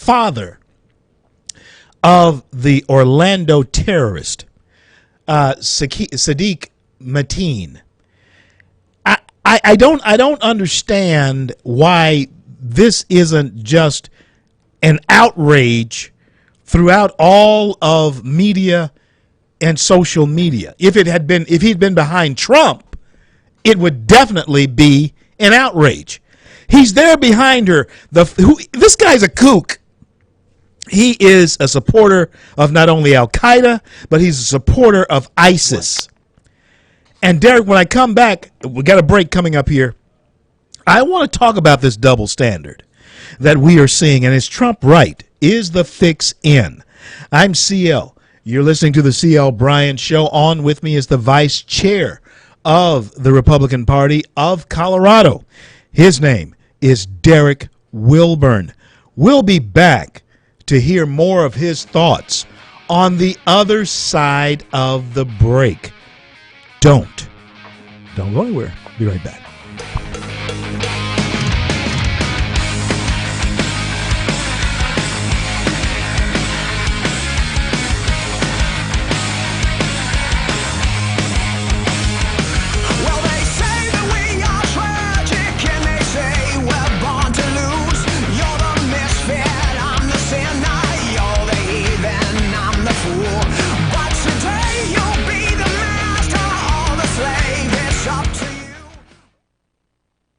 father of the Orlando terrorist, Sadiq Mateen. I don't understand why this isn't just an outrage throughout all of media and social media. If he'd been behind Trump, it would definitely be an outrage. He's there behind her. This guy's a kook. He is a supporter of not only Al Qaeda, but he's a supporter of ISIS. And Derek, when I come back, we got a break coming up here. I want to talk about this double standard that we are seeing. And is Trump right? Is the fix in? I'm CL. You're listening to the CL Bryant Show. On with me is the vice chair of the Republican Party of Colorado. His name is Derek Wilburn. We'll be back to hear more of his thoughts on the other side of the break. Don't go anywhere. Be right back. You'll be the master, all the slave, it's up to you. 「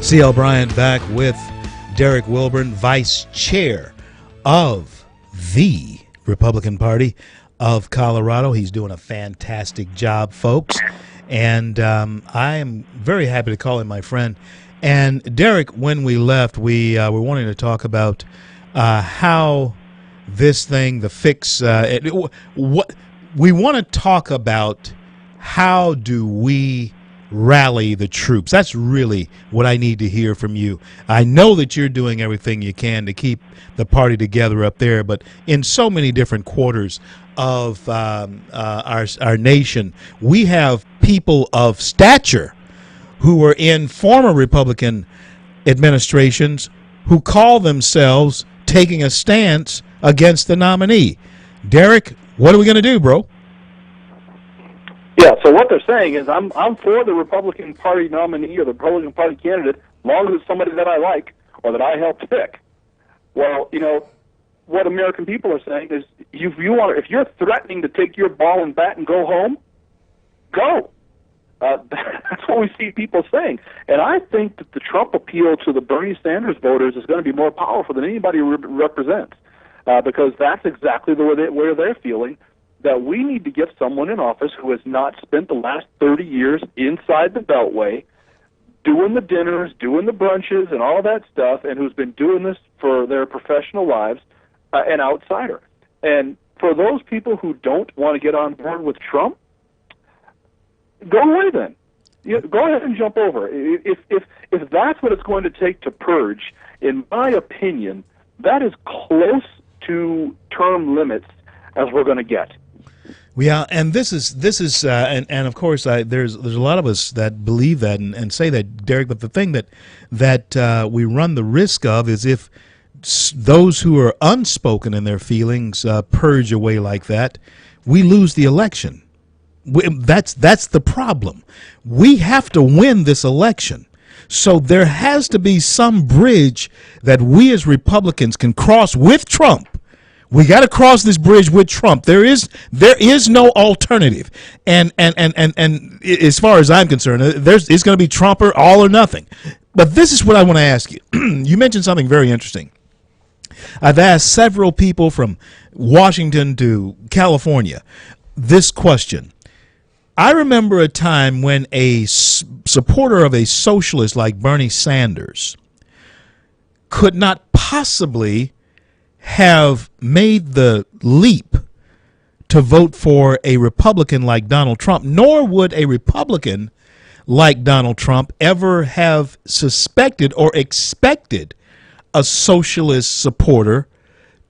C.L. Bryant back with Derek Wilburn, Vice Chair of the Republican Party of Colorado. He's doing a fantastic job, folks. And I am very happy to call him my friend. And Derek, when we left, we were wanting to talk about how this thing, the fix, what we want to talk about. How do we rally the troops? That's really what I need to hear from you. I know that you're doing everything you can to keep the party together up there, but in so many different quarters of our nation, we have people of stature who were in former Republican administrations who call themselves taking a stance against the nominee. Derek, what are we going to do, bro? Yeah, so what they're saying is I'm for the Republican Party nominee or the Republican Party candidate as long as it's somebody that I like or that I helped pick. Well, you know, what American people are saying is if you're threatening to take your ball and bat and go home, go. That's what we see people saying. And I think that the Trump appeal to the Bernie Sanders voters is going to be more powerful than anybody represents because that's exactly where they're feeling that we need to get someone in office who has not spent the last 30 years inside the Beltway doing the dinners, doing the brunches, and all that stuff, and who's been doing this for their professional lives, an outsider. And for those people who don't want to get on board with Trump, go away then. Go ahead and jump over. If that's what it's going to take to purge, in my opinion, that is close to term limits as we're going to get. Yeah, and this is and of course there's a lot of us that believe that and say that, Derek. But the thing that we run the risk of is if those who are unspoken in their feelings purge away like that, we lose the election. That's the problem. We have to win this election. So there has to be some bridge that we as Republicans can cross with Trump. We got to cross this bridge with Trump. There is no alternative. And as far as I'm concerned, it's going to be Trump or all or nothing. But this is what I want to ask you. You mentioned something very interesting. I've asked several people from Washington to California this question. I remember a time when a supporter of a socialist like Bernie Sanders could not possibly have made the leap to vote for a Republican like Donald Trump, nor would a Republican like Donald Trump ever have suspected or expected a socialist supporter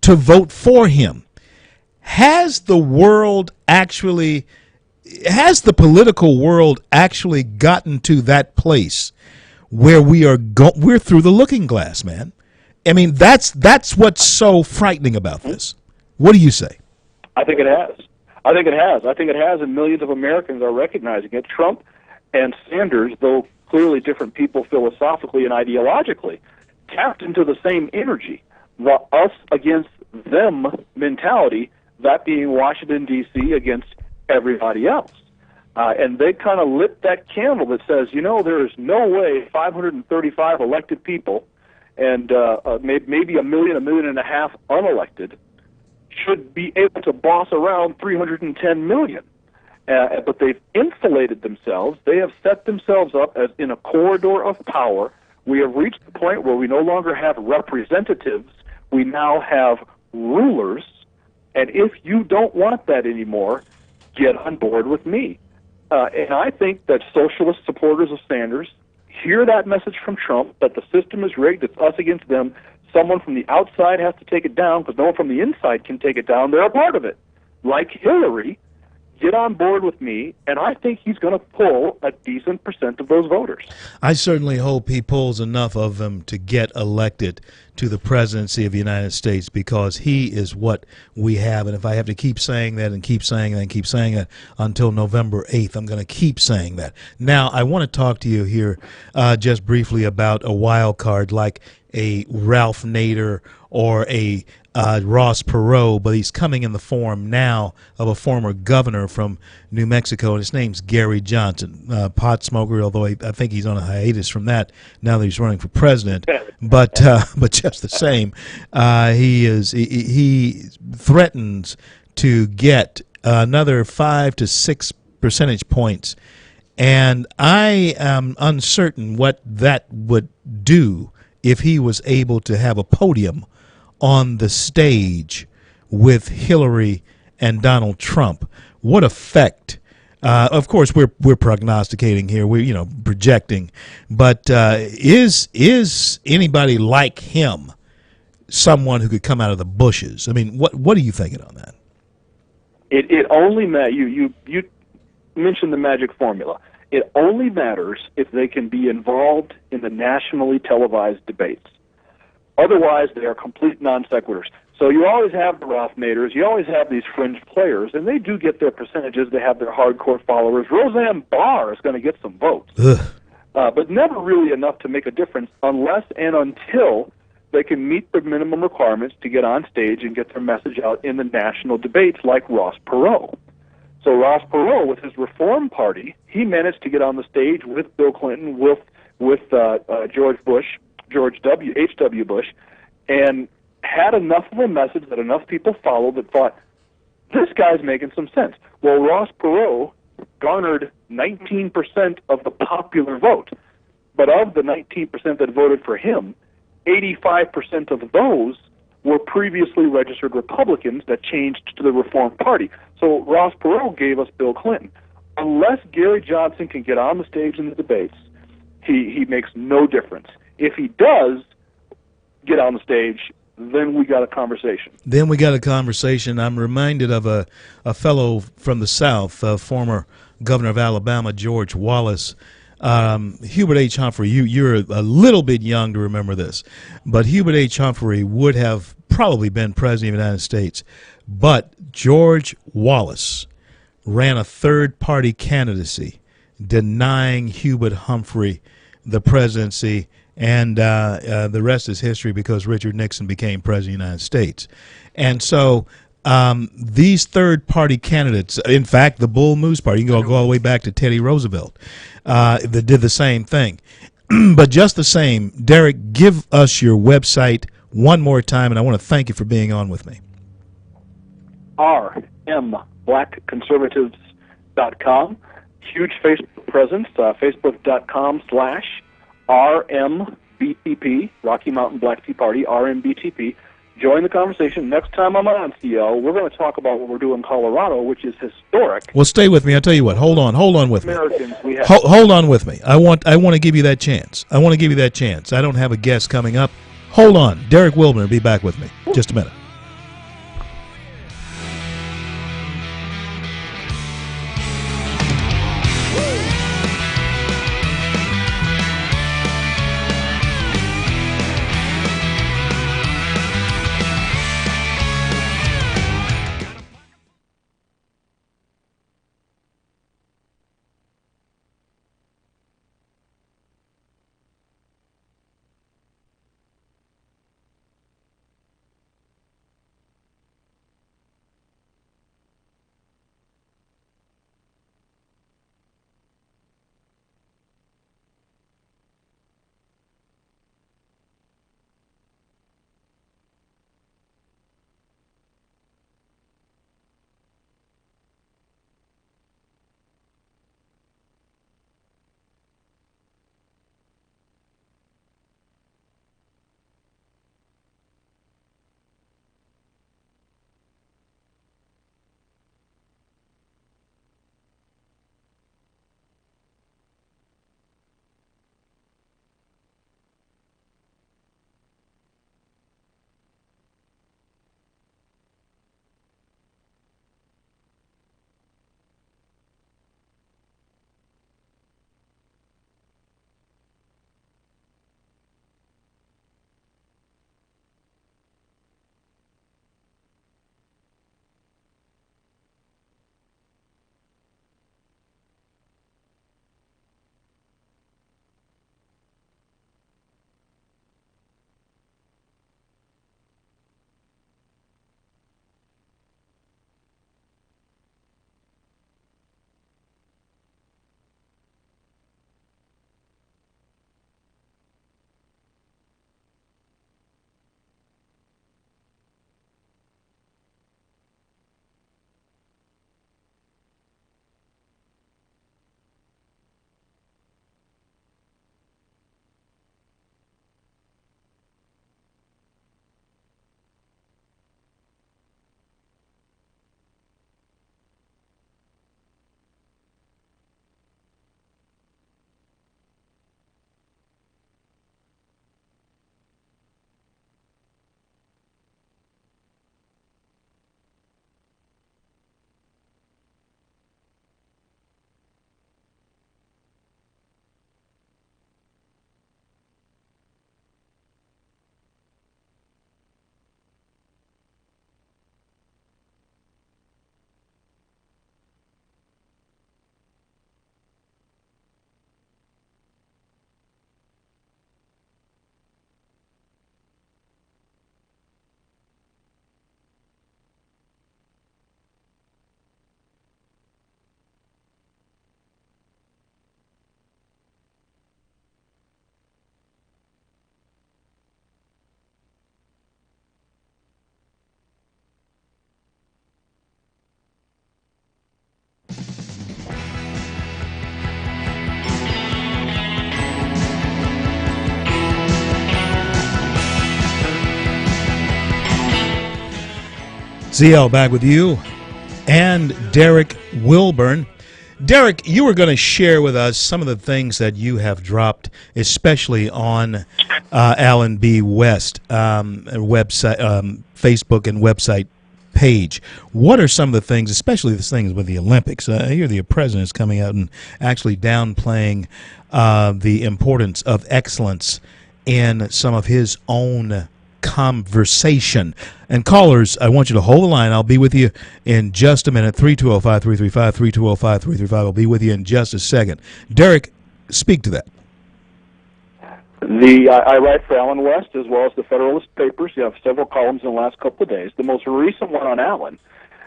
to vote for him. Has the political world actually gotten to that place where we're through the looking glass, man? I mean, that's what's so frightening about this. What do you say? I think it has. I think it has, and millions of Americans are recognizing it. Trump and Sanders, though clearly different people philosophically and ideologically, tapped into the same energy, the us against them mentality, that being Washington, D.C. against everybody else. And they kind of lit that candle that says, there is no way 535 elected people and maybe a million and a half unelected should be able to boss around 310 million. But they've insulated themselves. They have set themselves up as in a corridor of power. We have reached the point where we no longer have representatives. We now have rulers. And if you don't want that anymore, get on board with me. And I think that socialist supporters of Sanders hear that message from Trump, that the system is rigged, it's us against them. Someone from the outside has to take it down because no one from the inside can take it down. They're a part of it. Like Hillary, get on board with me, and I think he's going to pull a decent percent of those voters. I certainly hope he pulls enough of them to get elected to the presidency of the United States, because he is what we have. And if I have to keep saying that and keep saying that and keep saying that until November 8th, I'm going to keep saying that. Now, I want to talk to you here just briefly about a wild card like a Ralph Nader or a Ross Perot, but he's coming in the form now of a former governor from New Mexico, and his name's Gary Johnson, pot smoker, although I think he's on a hiatus from that now that he's running for president. But just the same, he threatens to get another 5 to 6 percentage points, and I am uncertain what that would do if he was able to have a podium on the stage with Hillary and Donald Trump. What effect? Of course, we're prognosticating here. We're projecting, but is anybody like him someone who could come out of the bushes? I mean, what are you thinking on that? It only you mentioned the magic formula. It only matters if they can be involved in the nationally televised debates. Otherwise, they are complete non sequiturs. So you always have the Ralph Naders, you always have these fringe players, and they do get their percentages. They have their hardcore followers. Roseanne Barr is going to get some votes, but never really enough to make a difference unless and until they can meet the minimum requirements to get on stage and get their message out in the national debates like Ross Perot. So Ross Perot, with his Reform Party, he managed to get on the stage with Bill Clinton, with George H.W. Bush, and had enough of a message that enough people followed that thought, this guy's making some sense. Well, Ross Perot garnered 19% of the popular vote, but of the 19% that voted for him, 85% of those were previously registered Republicans that changed to the Reform Party. So Ross Perot gave us Bill Clinton. Unless Gary Johnson can get on the stage in the debates, he makes no difference. If he does get on the stage, then we got a conversation. I'm reminded of a fellow from the South, former governor of Alabama, George Wallace. Hubert H. Humphrey, you're a little bit young to remember this, but Hubert H. Humphrey would have probably been president of the United States, but George Wallace ran a third-party candidacy denying Hubert Humphrey the presidency, and the rest is history because Richard Nixon became president of the United States. And so these third-party candidates, in fact, the Bull Moose Party, you can go all the way back to Teddy Roosevelt, that did the same thing. But just the same, Derek, give us your website one more time, and I want to thank you for being on with me. rmblackconservatives.com. Huge Facebook presence, facebook.com/RMBTP, Rocky Mountain Black Tea Party, RMBTP. Join the conversation. Next time I'm on CL, we're going to talk about what we're doing in Colorado, which is historic. Well, stay with me. I'll tell you what. Hold on with me. Hold on with me. I want to give you that chance. I don't have a guest coming up. Hold on. Derek Wilburn will be back with me. Just a minute. CL back with you and Derek Wilburn. Derek, you were going to share with us some of the things that you have dropped, especially on Alan B. West website, Facebook and website page. What are some of the things, especially the things with the Olympics? I hear the president is coming out and actually downplaying the importance of excellence in some of his own conversation. And callers, I want you to hold the line. I'll be with you in just a minute. 320-5335, 320-5335. I'll be with you in just a second. Derek, speak to that. I write for Alan West as well as the Federalist Papers. You have several columns in the last couple of days. The most recent one on Alan.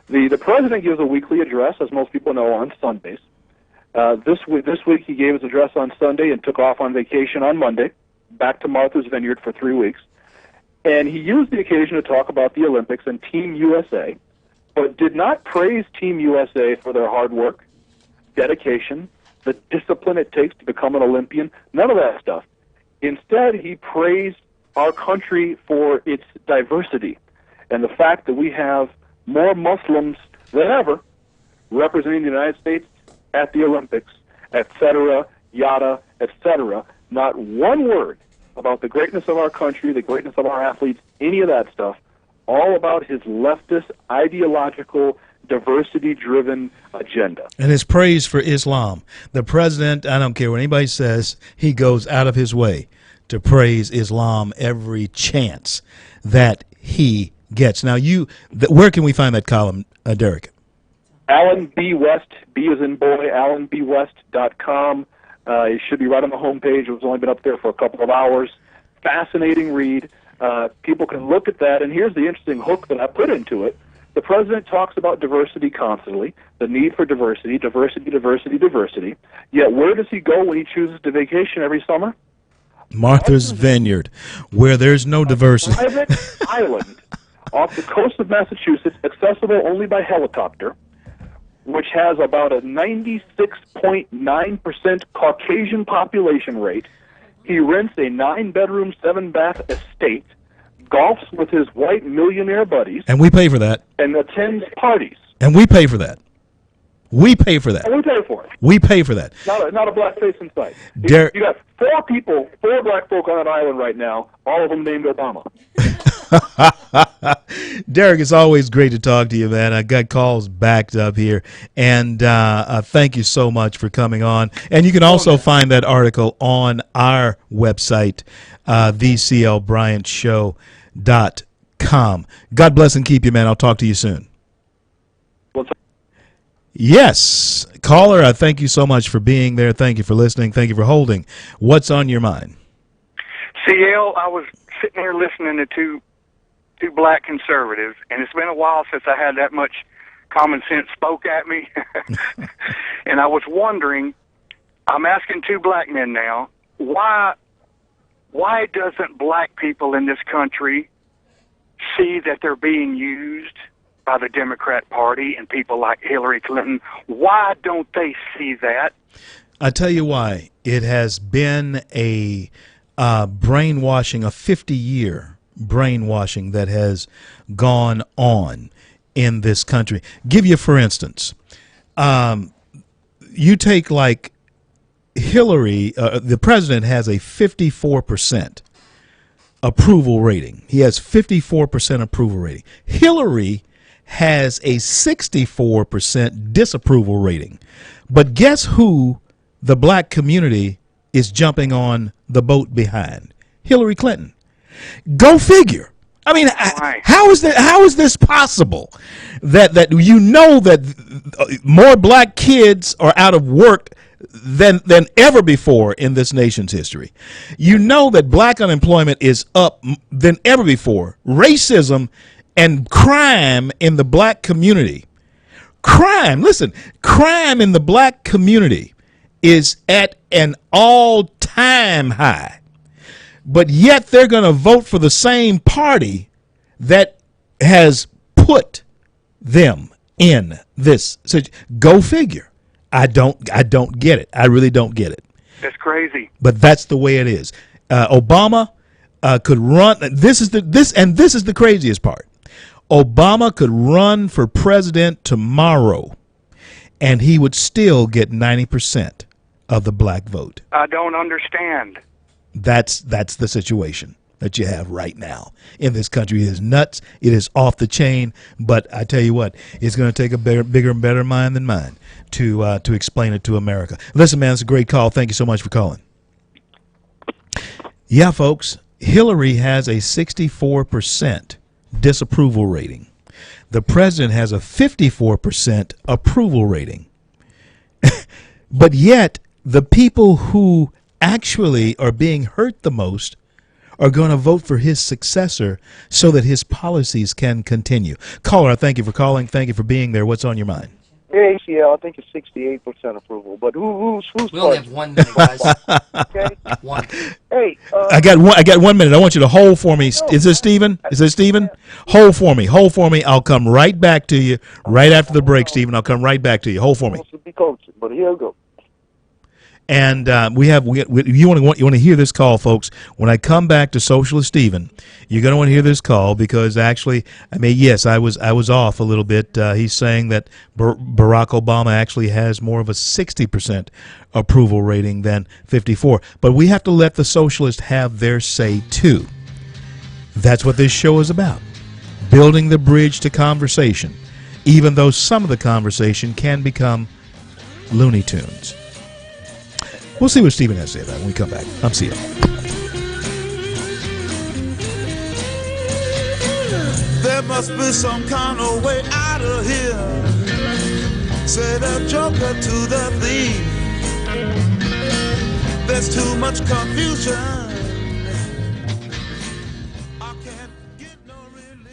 The president gives a weekly address, as most people know, on Sundays. This week he gave his address on Sunday and took off on vacation on Monday, back to Martha's Vineyard for 3 weeks. And he used the occasion to talk about the Olympics and Team USA, but did not praise Team USA for their hard work, dedication, the discipline it takes to become an Olympian, none of that stuff. Instead, he praised our country for its diversity and the fact that we have more Muslims than ever representing the United States at the Olympics, et cetera, yada, et cetera. Not one word about the greatness of our country, the greatness of our athletes, any of that stuff, all about his leftist, ideological, diversity-driven agenda. And his praise for Islam. The president, I don't care what anybody says, he goes out of his way to praise Islam every chance that he gets. Now, where can we find that column, Derek? Alan B. West, B as in boy, alanbwest.com. It should be right on the homepage. It's only been up there for a couple of hours. Fascinating read. People can look at that, and here's the interesting hook that I put into it. The president talks about diversity constantly, the need for diversity, diversity, diversity, diversity. Yet where does he go when he chooses to vacation every summer? Martha's Vineyard, where there's no diversity. A private island off the coast of Massachusetts, accessible only by helicopter, which has about a 96.9% Caucasian population rate. He rents a 9-bedroom, 7-bath estate, golfs with his white millionaire buddies. And we pay for that. And attends parties. And we pay for that. We pay for that. And we pay for it. We pay for that. Not a black face in sight. You got 4 black folk on an island right now, all of them named Obama. Derek, it's always great to talk to you, man. I got calls backed up here, and thank you so much for coming on. And you can also find that article on our website, TheCLBryantShow.com. God bless and keep you, man. I'll talk to you soon. Yes, caller, I thank you so much for being there. Thank you for listening. Thank you for holding. What's on your mind? CL, I was sitting here listening to two black conservatives, and it's been a while since I had that much common sense spoke at me. And I was wondering, I'm asking 2 black men now, why doesn't black people in this country see that they're being used by the Democrat Party and people like Hillary Clinton? Why don't they see that? I tell you why. It has been a brainwashing, a 50-year brainwashing that has gone on in this country. Give you, for instance, you take like Hillary, the president has a 54% approval rating. He has 54% approval rating. Hillary has a 64% disapproval rating. But guess who the black community is jumping on the boat behind? Hillary Clinton. Go figure. I mean, how is this possible? That you know that more black kids are out of work than ever before in this nation's history. You know that black unemployment is up than ever before. Racism and crime in the black community. Crime in the black community is at an all-time high. But yet they're going to vote for the same party that has put them in this. So go figure. I don't get it. I really don't get it. That's crazy. But that's the way it is. Obama could run. This is the craziest part. Obama could run for president tomorrow, and he would still get 90% of the black vote. I don't understand. That's the situation that you have right now in this country. It is nuts. It is off the chain. But I tell you what, it's going to take a bigger and better mind than mine to explain it to America. Listen, man, it's a great call. Thank you so much for calling. Yeah, folks, Hillary has a 64% disapproval rating. The president has a 54% approval rating. But yet, the people who actually are being hurt the most are going to vote for his successor so that his policies can continue. Caller, thank you for calling. Thank you for being there. What's on your mind? Yeah, ACL, I think it's 68% approval. But who's We only have 1 minute, guys. Okay. One. Hey, I got 1 minute. I want you to hold for me. Is this Stephen? Is this Stephen? Hold for me. Hold for me. I'll come right back to you right after the break, Stephen. I'll come right back to you. Hold for me. supposed to be coaching, but here we go. And you want to hear this call, folks. When I come back to Socialist Stephen, you're going to want to hear this call because actually, I mean, yes, I was off a little bit. He's saying that Barack Obama actually has more of a 60% approval rating than 54. But we have to let the socialists have their say too. That's what this show is about: building the bridge to conversation, even though some of the conversation can become Looney Tunes. We'll see what Stephen has to say about it when we come back. I'm CL. There must be some kind of way out of here. Say the joker to the thief. There's too much confusion. I can't get no relief.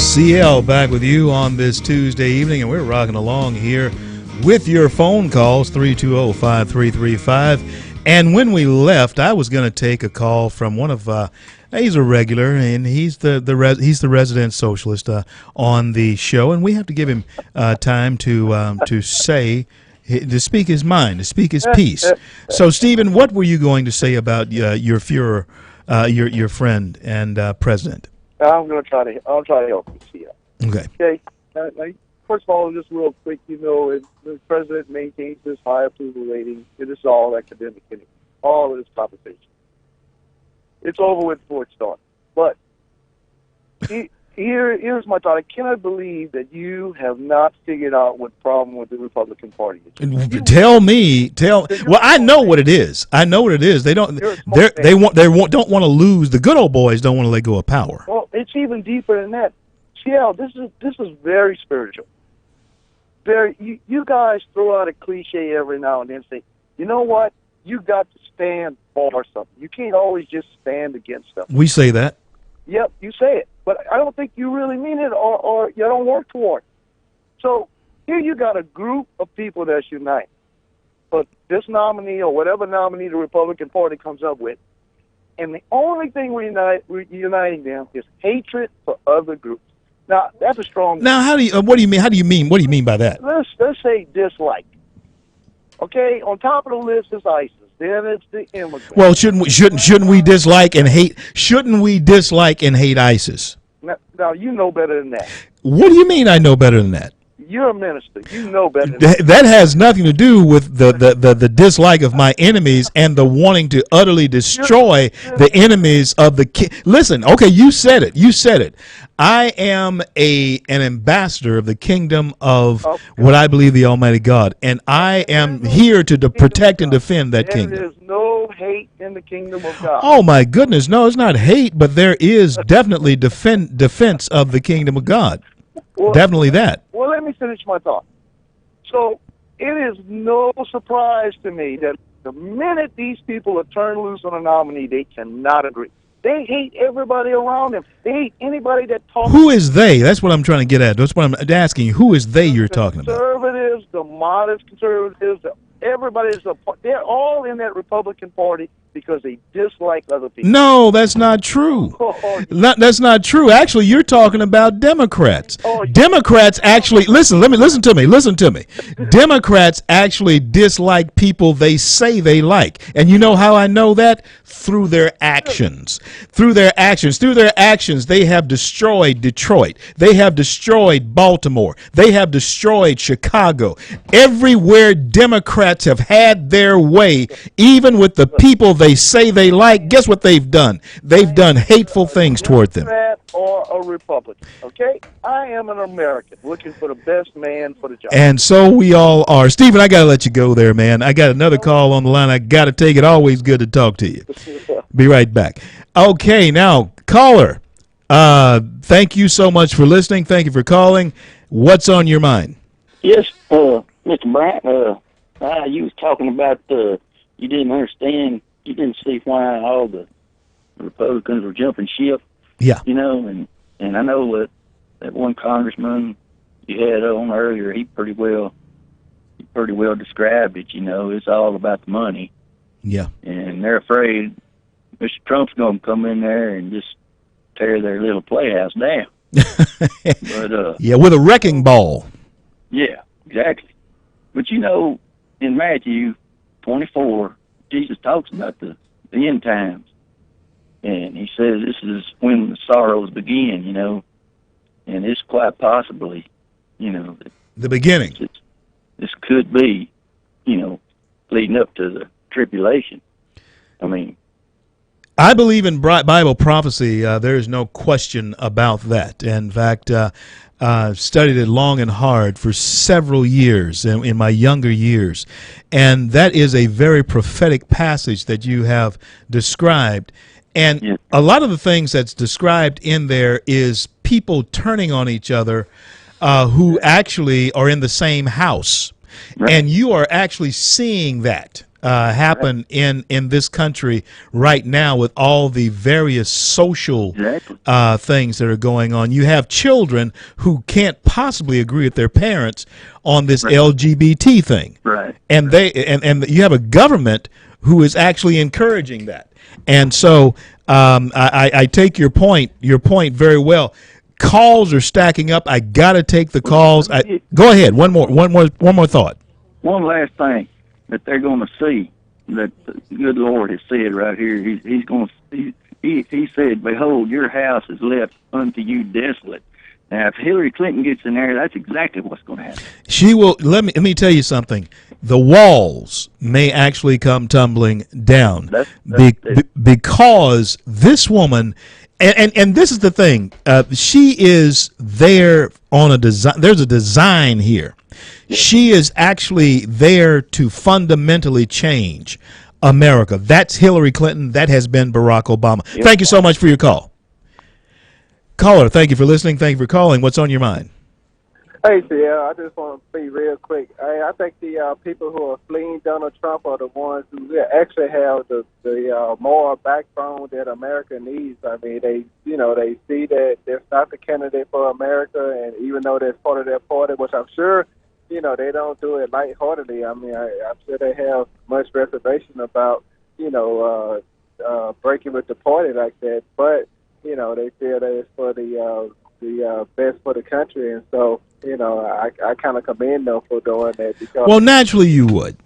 CL back with you on this Tuesday evening, and we're rocking along here with your phone calls, 320-5335. And when we left, I was going to take a call from one of he's a regular, and he's the resident socialist on the show, and we have to give him time to speak his mind, to speak his piece. So, Stephen, what were you going to say about your Fuhrer, your friend and president? I'll try to help you. Okay. Okay. First of all, just real quick, the president maintains this high approval rating. It is all academic anyway. All of this conversation. It's over with before it starts. But here's my thought. I cannot believe that you have not figured out what the problem with the Republican Party is. Well, I know what it is. I know what it is. They don't don't want to lose. The good old boys don't want to let go of power. Well, it's even deeper than that. CL, this is very spiritual. You guys throw out a cliche every now and then, say, you know what? You got to stand for something. You can't always just stand against something. We say that. Yep, you say it. But I don't think you really mean it, or you don't work toward it. So here you got a group of people that's united. But this nominee or whatever nominee the Republican Party comes up with, and the only thing we're uniting them is hatred for other groups. Now, that's a strong... Now, what do you mean? What do you mean by that? Let's say dislike. Okay, on top of the list is ISIS. Then it's the immigrants. Well, shouldn't we dislike and hate? Shouldn't we dislike and hate ISIS? Now you know better than that. What do you mean? I know better than that. You're a minister. You know better than that. That has nothing to do with the dislike of my enemies and the wanting to utterly destroy the enemies of the Listen, okay, you said it. You said it. I am an ambassador of the kingdom of what I believe the Almighty God, and I am here to protect and defend that kingdom. There is no hate in the kingdom of God. Oh my goodness, no, it's not hate, but there is definitely defense of the kingdom of God. Well, definitely that. Well, let me finish my thought. So it is no surprise to me that the minute these people are turned loose on a nominee, they cannot agree. They hate everybody around them. They hate anybody that talks. Who is they? That's what I'm trying to get at. That's what I'm asking you. Who is they you're talking about? Conservatives, the modest conservatives, they're all in that Republican Party because they dislike other people. No, that's not true. That's not true. Actually, you're talking about Democrats. Democrats actually listen to me. Democrats actually dislike people they say they like. And you know how I know that? Through their actions. Through their actions, they have destroyed Detroit. They have destroyed Baltimore. They have destroyed Chicago. Everywhere Democrats have had their way, even with the people they say they like, guess what they've done? They've done hateful things toward them. Democrat or a Republican, okay? I am an American looking for the best man for the job. And so we all are. Stephen, I got to let you go there, man. I got another call on the line. I got to take it. Always good to talk to you. Be right back. Okay, now, caller, thank you so much for listening. Thank you for calling. What's on your mind? Yes, Mr. Bryant, you was talking about you didn't understand, you didn't see why all the Republicans were jumping ship. Yeah. You know, and I know that one congressman you had on earlier, he pretty well described it. You know, it's all about the money. Yeah. And they're afraid Mr. Trump's going to come in there and just tear their little playhouse down. But yeah, with a wrecking ball. Yeah, exactly. But you know, in Matthew 24, Jesus talks about the end times. And he says this is when the sorrows begin, you know. And it's quite possibly, you know, the beginning. This could be, you know, leading up to the tribulation. I mean, I believe in Bible prophecy. There is no question about that. In fact, studied it long and hard for several years in my younger years. And that is a very prophetic passage that you have described. And a lot of the things that's described in there is people turning on each other who actually are in the same house. Right. And you are actually seeing that. happen in this country right now with all the various social Exactly. things that are going on. You have children who can't possibly agree with their parents on this LGBT thing, Right. and and you have a government who is actually encouraging that. And so I take your point very well. Calls are stacking up. I gotta take the calls. Go ahead. One more thought. One last thing that they're going to see that the good Lord has said right here. He's going to. He said, "Behold, your house is left unto you desolate." Now, if Hillary Clinton gets in there, that's exactly what's going to happen. She will. Let me tell you something. The walls may actually come tumbling down because this woman, and this is the thing. She is there on a design. There's a design here. She is actually there to fundamentally change America. That's Hillary Clinton. That has been Barack Obama. Yep. Thank you so much for your call. Caller, thank you for listening. Thank you for calling. What's on your mind? Hey, CL, I just want to be real quick. I think the people who are fleeing Donald Trump are the ones who actually have the moral backbone that America needs. I mean, they see that they're not the candidate for America, and even though that's part of their party, which I'm sure, they don't do it lightheartedly. I mean, I'm sure they have much reservation about, breaking with the party like that. But, they feel that it's for the best for the country, and so I kind of commend them for doing that. Because well, naturally you would.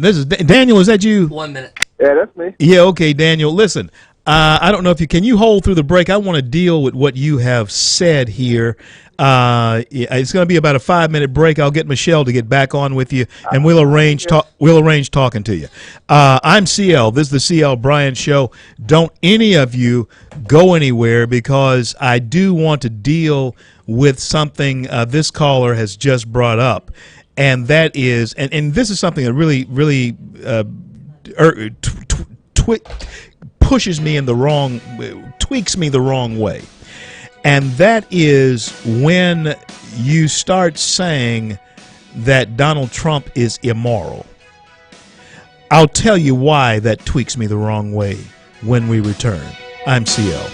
This is Daniel. Is that you? 1 minute. Yeah, that's me. Yeah, okay, Daniel. Listen, I don't know if you hold through the break. I want to deal with what you have said here. It's going to be about a 5-minute break. I'll get Michelle to get back on with you, and we'll arrange talking to you. I'm CL. This is the CL Bryant Show. Don't any of you go anywhere, because I do want to deal with something this caller has just brought up, and that is, and this is something that really pushes me in the wrong, tweaks me the wrong way. And that is when you start saying that Donald Trump is immoral. I'll tell you why that tweaks me the wrong way when we return. I'm CL.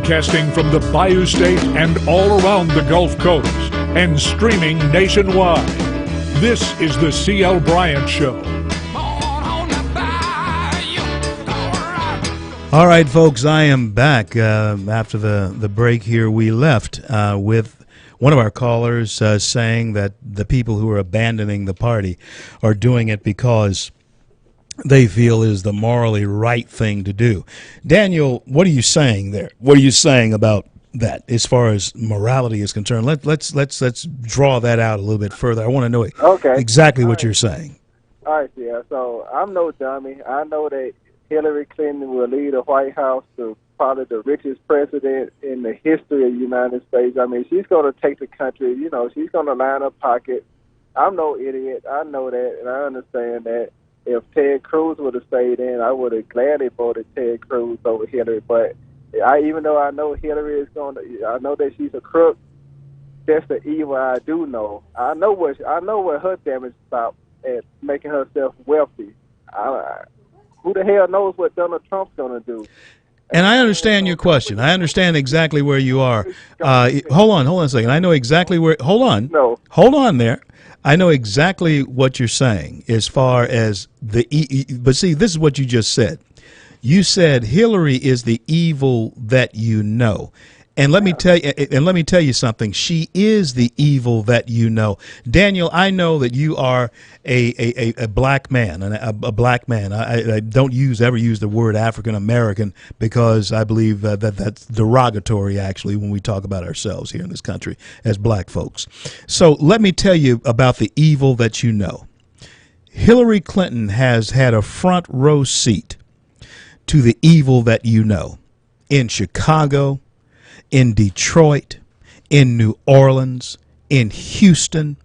Broadcasting from the Bayou State and all around the Gulf Coast and streaming nationwide. This is the C.L. Bryant Show. All right, folks, I am back after the break here. We left with one of our callers saying that the people who are abandoning the party are doing it because they feel is the morally right thing to do. Daniel, what are you saying there? What are you saying about that as far as morality is concerned? Let's draw that out a little bit further. I want to know exactly what you're saying. All right, yeah. So I'm no dummy. I know that Hillary Clinton will lead the White House to probably the richest president in the history of the United States. I mean, she's going to take the country. She's going to line her pocket. I'm no idiot. I know that, and I understand that. If Ted Cruz would have stayed in, I would have gladly voted Ted Cruz over Hillary. But even though I know Hillary is I know that she's a crook. That's the evil I do know. I know what her damage is about at making herself wealthy. Who the hell knows what Donald Trump's going to do? And I understand your question. I understand exactly where you are. Hold on a second. I know exactly where. Hold on. No. Hold on there. I know exactly what you're saying as far as but see, this is what you just said. You said Hillary is the evil that you know. And let me tell you something. She is the evil that you know. Daniel, I know that you are a black man, a black man. I don't ever use the word African American because I believe that's derogatory, actually, when we talk about ourselves here in this country as black folks. So let me tell you about the evil that you know. Hillary Clinton has had a front row seat to the evil that you know in Chicago, in Detroit, in New Orleans, in Houston,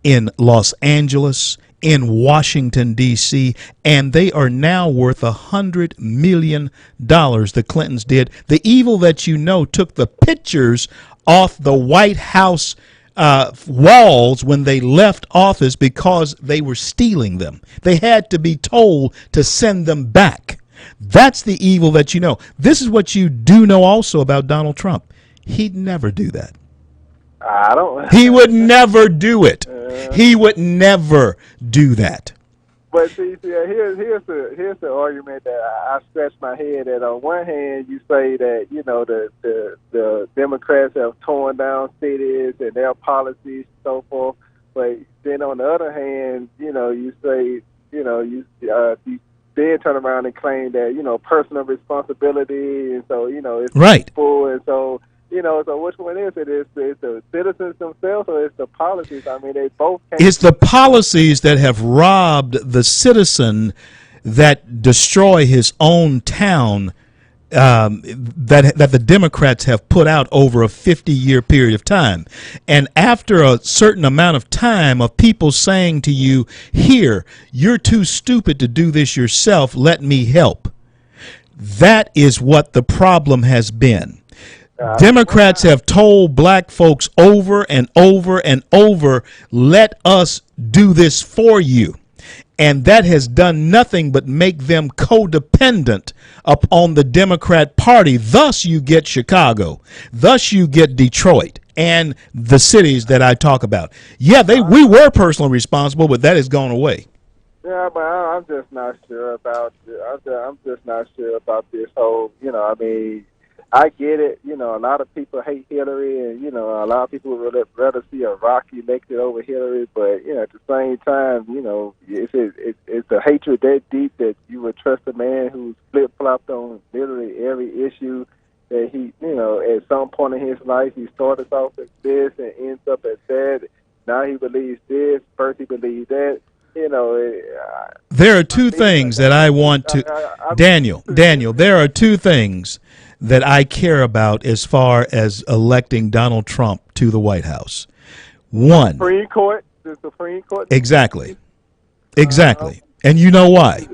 in Los Angeles, in Washington, D.C., and they are now worth $100 million, the Clintons did. The evil that you know took the pictures off the White House walls when they left office because they were stealing them. They had to be told to send them back. That's the evil that you know. This is what you do know also about Donald Trump. He'd never do that. I don't. He would never do it. He would never do that. But see, here's the argument that I scratch my head at. On one hand, you say that the Democrats have torn down cities and their policies and so forth. But then on the other hand, you say you then turn around and claim that personal responsibility, and so it's right. People, and so. So which one is it? Is it the citizens themselves or it's the policies? I mean, they both can't. It's the policies that have robbed the citizen that destroy his own town that the Democrats have put out over a 50-year period of time. And after a certain amount of time of people saying to you, here, you're too stupid to do this yourself, let me help. That is what the problem has been. Democrats have told black folks over and over and over, let us do this for you. And that has done nothing but make them codependent upon the Democrat Party. Thus you get Chicago. Thus you get Detroit and the cities that I talk about. Yeah, we were personally responsible, but that has gone away. Yeah, but I'm just not sure about I'm just not sure about this whole, I get it. A lot of people hate Hillary, and a lot of people would rather see a Rock elected over Hillary. But at the same time, it's a hatred that deep that you would trust a man who's flip flopped on literally every issue. That he, at some point in his life, he started off as this and ends up as that. Now he believes this. First he believes that. There are two things that I want to, Daniel. There are two things that I care about as far as electing Donald Trump to the White House. One, the Supreme Court. Exactly. And you know why?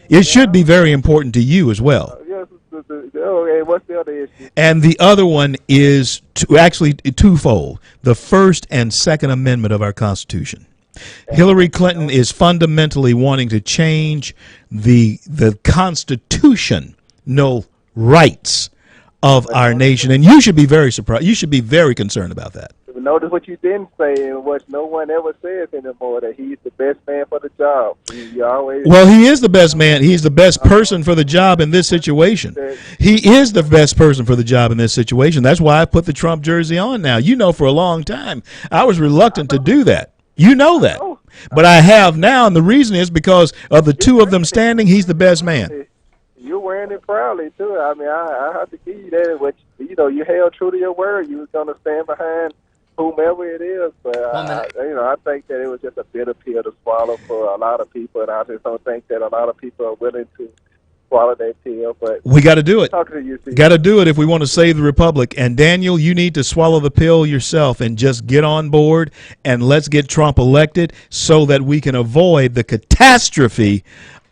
It should be very important to you as well. Yes. Okay, what's the other issue? And the other one is actually twofold: the First and Second Amendment of our Constitution. Hillary Clinton is fundamentally wanting to change the constitutional rights of our nation. And you should be very surprised. You should be very concerned about that. Notice what you didn't say, and what no one ever says anymore, that he's the best man for the job. You always. Well, he is the best man. He's the best person for the job in this situation. He is the best person for the job in this situation. That's why I put the Trump jersey on now. You know, for a long time, I was reluctant to do that. You know that. But I have now, and the reason is because of the two of them standing, he's the best man. You're wearing it proudly, too. I mean, I have to give you that. But, you know, you held true to your word. You was going to stand behind whomever it is, but I think that it was just a bitter pill to swallow for a lot of people, and I just don't think that a lot of people are willing to swallow that pill. But we got to do it. Talking to you, got to do it if we want to save the republic. And Daniel, you need to swallow the pill yourself and just get on board and let's get Trump elected so that we can avoid the catastrophe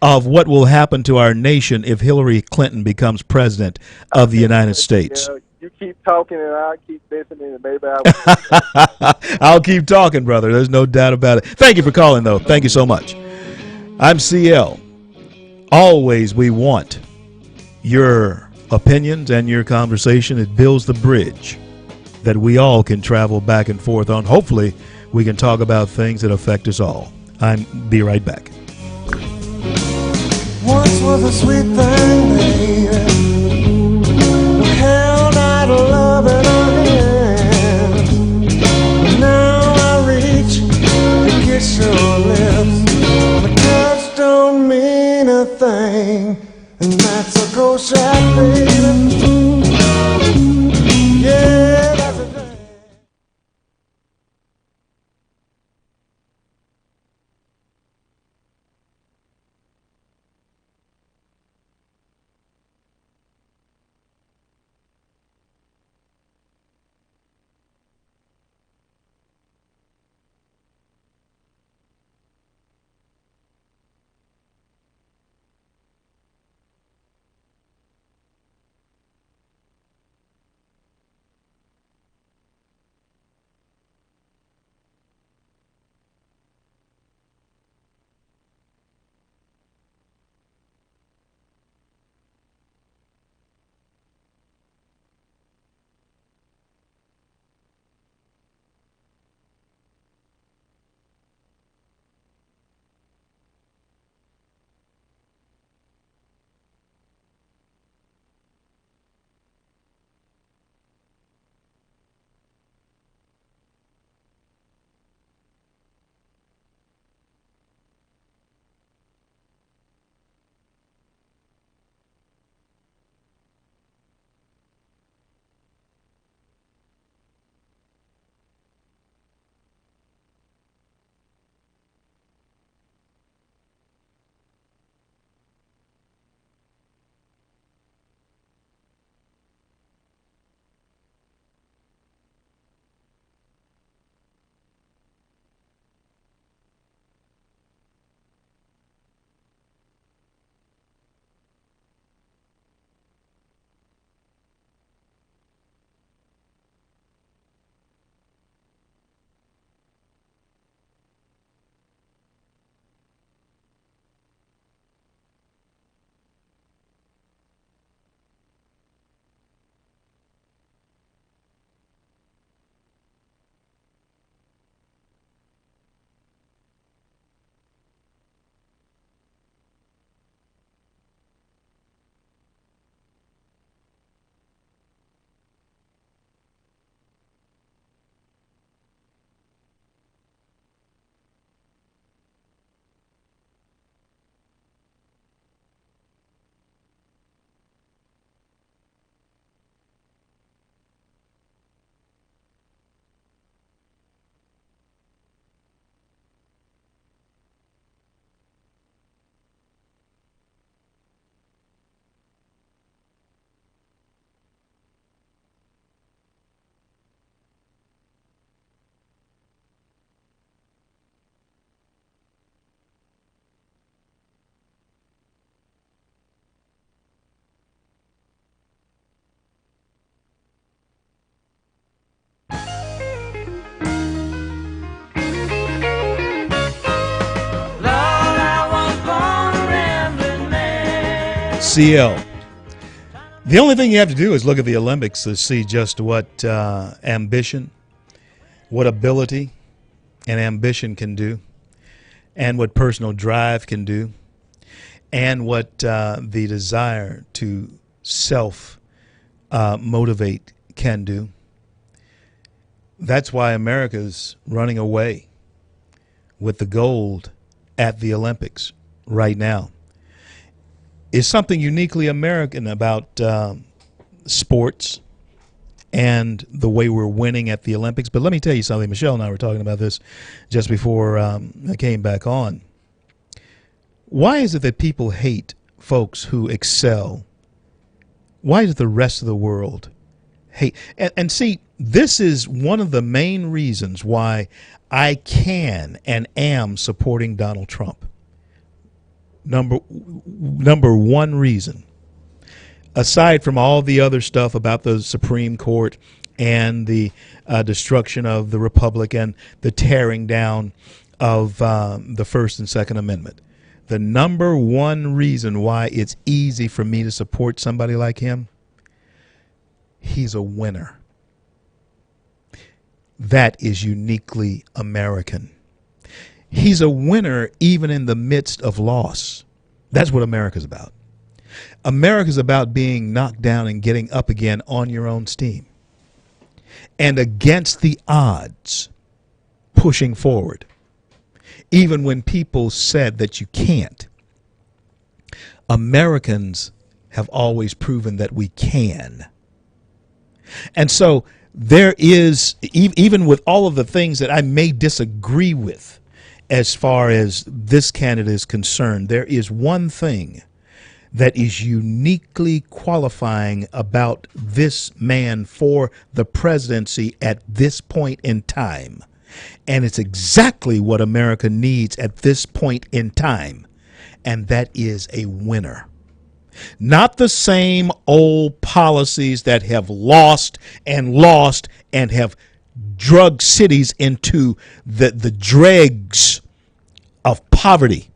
of what will happen to our nation if Hillary Clinton becomes president of the United States. Yeah. You keep talking and I'll keep listening, and maybe I will. I'll keep talking, brother. There's no doubt about it. Thank you for calling, though. Thank you so much. I'm CL. Always we want your opinions and your conversation. It builds the bridge that we all can travel back and forth on. Hopefully, we can talk about things that affect us all. Be right back. Once was a sweet thing, baby. Held out a love in our hands. Now I reach to kiss your lips. My touch don't mean a thing, and that's a cold shot, baby. Yeah, that's a thing. CL. The only thing you have to do is look at the Olympics to see just what ambition, what ability and ambition can do, and what personal drive can do, and what the desire to self-motivate can do. That's why America's running away with the gold at the Olympics right now. Is something uniquely American about sports and the way we're winning at the Olympics. But let me tell you something. Michelle and I were talking about this just before I came back on. Why is it that people hate folks who excel? Why does the rest of the world hate? And see, this is one of the main reasons why I can and am supporting Donald Trump. Number one reason, aside from all the other stuff about the Supreme Court and the destruction of the Republic and the tearing down of the First and Second Amendment, the number one reason why it's easy for me to support somebody like him, he's a winner. That is uniquely American. He's a winner even in the midst of loss. That's what America's about. America's about being knocked down and getting up again on your own steam. And against the odds, pushing forward. Even when people said that you can't. Americans have always proven that we can. And so there is, even with all of the things that I may disagree with, as far as this candidate is concerned, there is one thing that is uniquely qualifying about this man for the presidency at this point in time. And it's exactly what America needs at this point in time. And that is a winner. Not the same old policies that have lost and have drug cities into the dregs of poverty,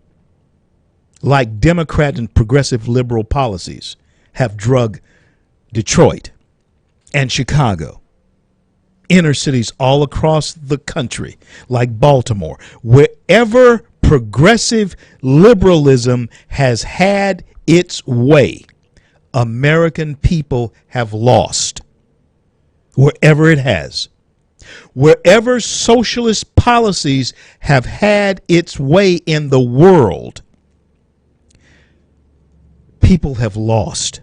like Democrat and progressive liberal policies have drug Detroit and Chicago, inner cities all across the country, like Baltimore. Wherever progressive liberalism has had its way, American people have lost. Wherever it has. Wherever socialist policies have had its way in the world, people have lost.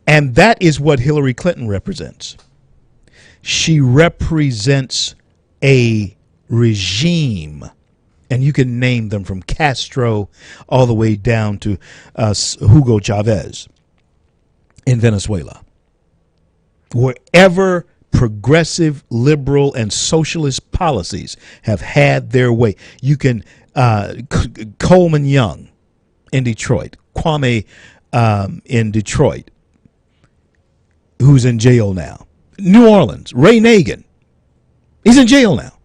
And that is what Hillary Clinton represents. She represents a regime, and you can name them from Castro all the way down to Hugo Chavez in Venezuela. Wherever progressive, liberal, and socialist policies have had their way. You can, Coleman Young in Detroit, Kwame in Detroit, who's in jail now. New Orleans, Ray Nagin, he's in jail now.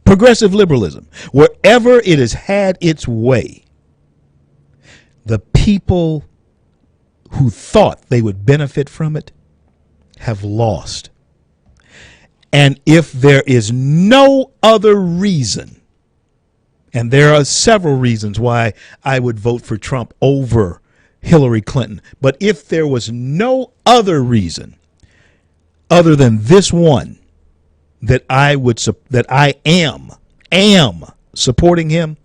Progressive liberalism, wherever it has had its way, the people who thought they would benefit from it have lost. And if there is no other reason, and there are several reasons why I would vote for Trump over Hillary Clinton, but if there was no other reason other than this one that I am supporting him,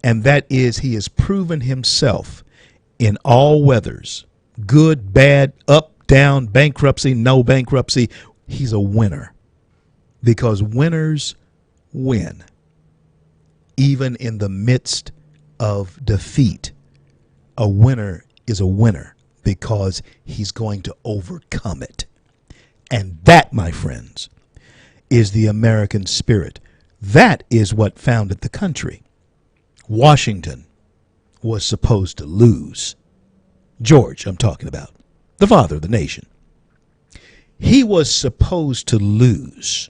and that is he has proven himself in all weathers, good, bad, up, down, bankruptcy, no bankruptcy. He's a winner, because winners win, even in the midst of defeat. A winner is a winner because he's going to overcome it. And that, my friends, is the American spirit. That is what founded the country. Washington was supposed to lose. George, I'm talking about, the father of the nation. He was supposed to lose.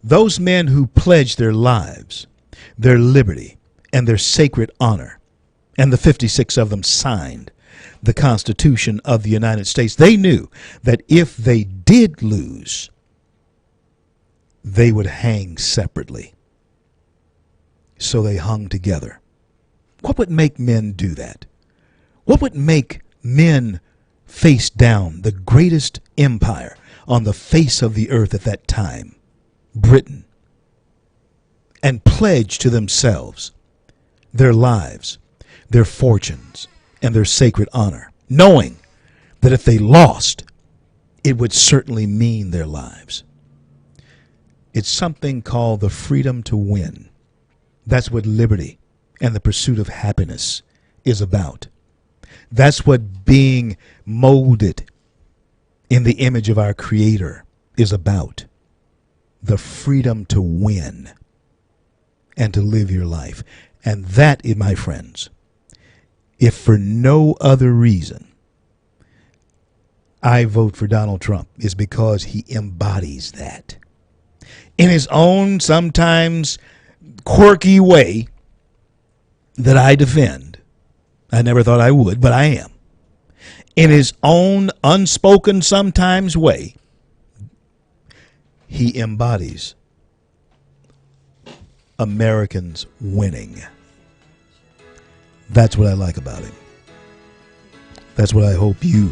Those men who pledged their lives, their liberty, and their sacred honor, and the 56 of them signed, the Constitution of the United States. They knew that if they did lose, they would hang separately. So they hung together. What would make men do that? What would make men face down the greatest empire on the face of the earth at that time, Britain, and pledge to themselves their lives, their fortunes, and their sacred honor, knowing that if they lost, it would certainly mean their lives? It's something called the freedom to win. That's what liberty and the pursuit of happiness is about. That's what being molded in the image of our Creator is about. The freedom to win and to live your life. And that, my friends, if for no other reason I vote for Donald Trump, is because he embodies that. In his own sometimes quirky way that I defend. I never thought I would, but I am. In his own unspoken sometimes way, he embodies Americans winning. That's what I like about him. That's what I hope you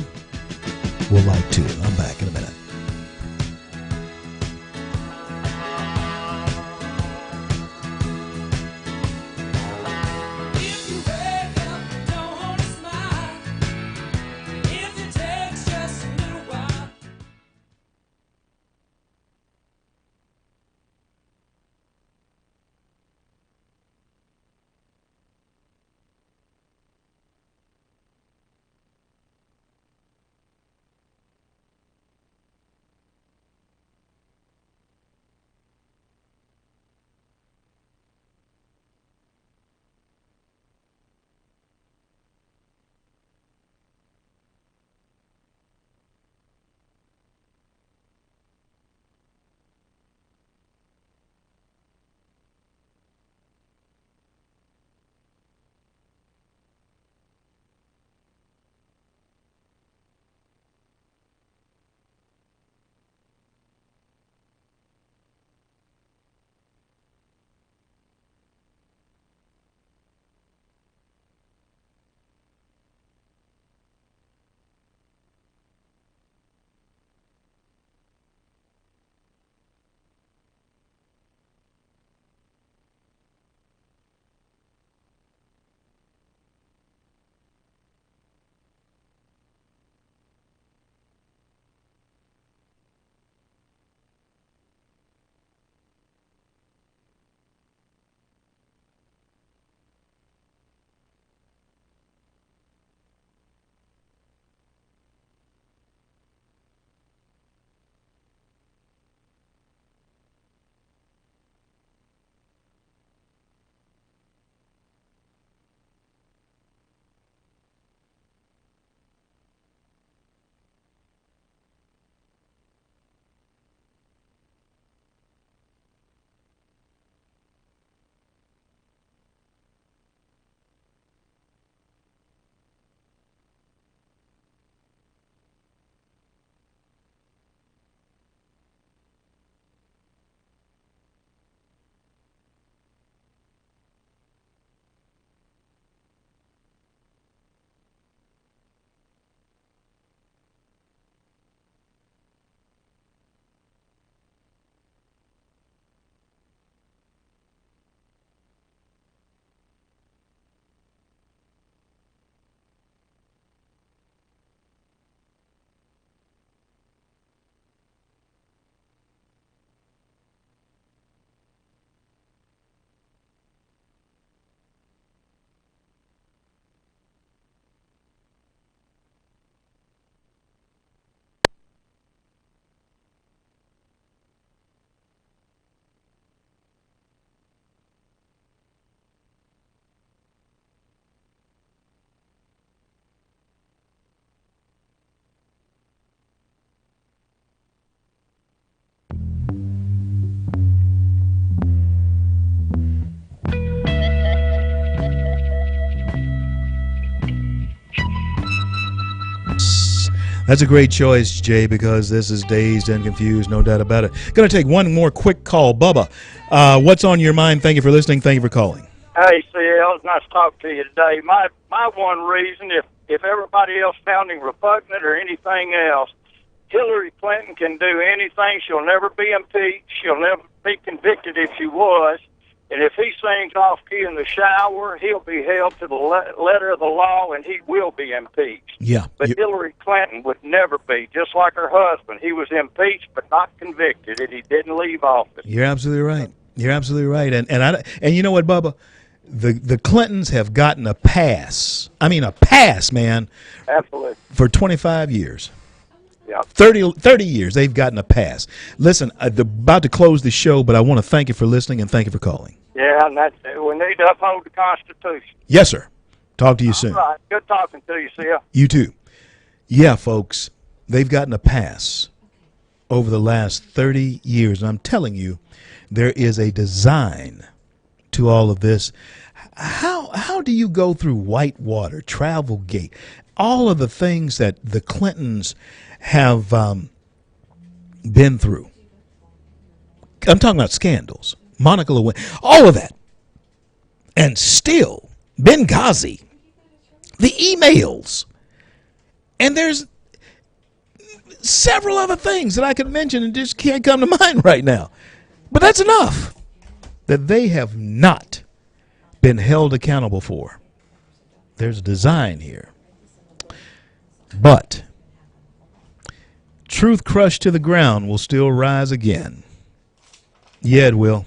will like too. I'm back in a minute. That's a great choice, Jay, because this is Dazed and Confused, no doubt about it. Going to take one more quick call. Bubba, what's on your mind? Thank you for listening. Thank you for calling. Hey, CL, it's nice to talk to you today. My one reason, if everybody else found him repugnant or anything else, Hillary Clinton can do anything. She'll never be impeached. She'll never be convicted if she was. And if he sings off key in the shower, he'll be held to the letter of the law, and he will be impeached. Yeah. But Hillary Clinton would never be, just like her husband. He was impeached but not convicted, and he didn't leave office. You're absolutely right. You're absolutely right. And you know what, Bubba? The Clintons have gotten a pass. I mean, a pass, man. Absolutely. For 25 years. Yeah. 30 years, they've gotten a pass. Listen, I'm about to close the show, but I want to thank you for listening and thank you for calling. Yeah, and we need to uphold the Constitution. Yes, sir. Talk to you soon. All right. Good talking to you, CL. You too. Yeah, folks, they've gotten a pass over the last 30 years. And I'm telling you, there is a design to all of this. How do you go through Whitewater, Travelgate, all of the things that the Clintons have been through? I'm talking about scandals, Monica Lewinsky, all of that. And still, Benghazi, the emails, and there's several other things that I could mention and just can't come to mind right now. But that's enough that they have not been held accountable for. There's a design here. But truth crushed to the ground will still rise again. Yeah, it will.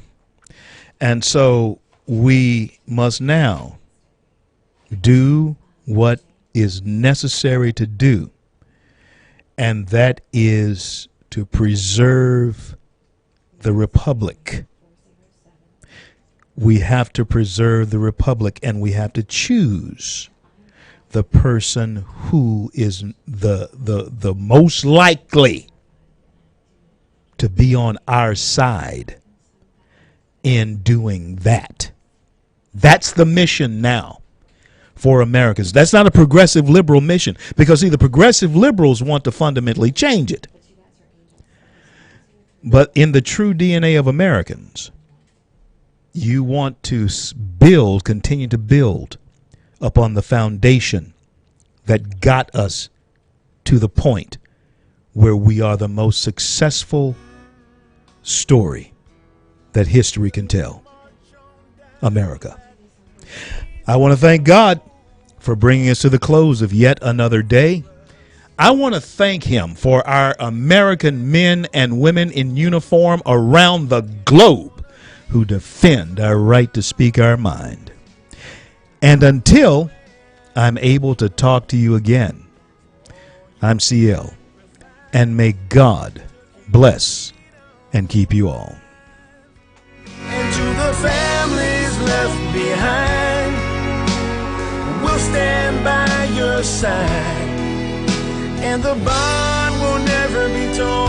And so we must now do what is necessary to do, and that is to preserve the republic. We have to preserve the republic, and we have to choose the person who is the most likely to be on our side in doing that. That's the mission now for Americans. That's not a progressive liberal mission, because see, the progressive liberals want to fundamentally change it. But in the true DNA of Americans, you want to continue to build upon the foundation that got us to the point where we are the most successful story that history can tell. America. I want to thank God for bringing us to the close of yet another day. I want to thank him for our American men and women in uniform around the globe who defend our right to speak our mind. And until I'm able to talk to you again, I'm CL, and may God bless and keep you all. And to the families left behind, we'll stand by your side, and the bond will never be torn.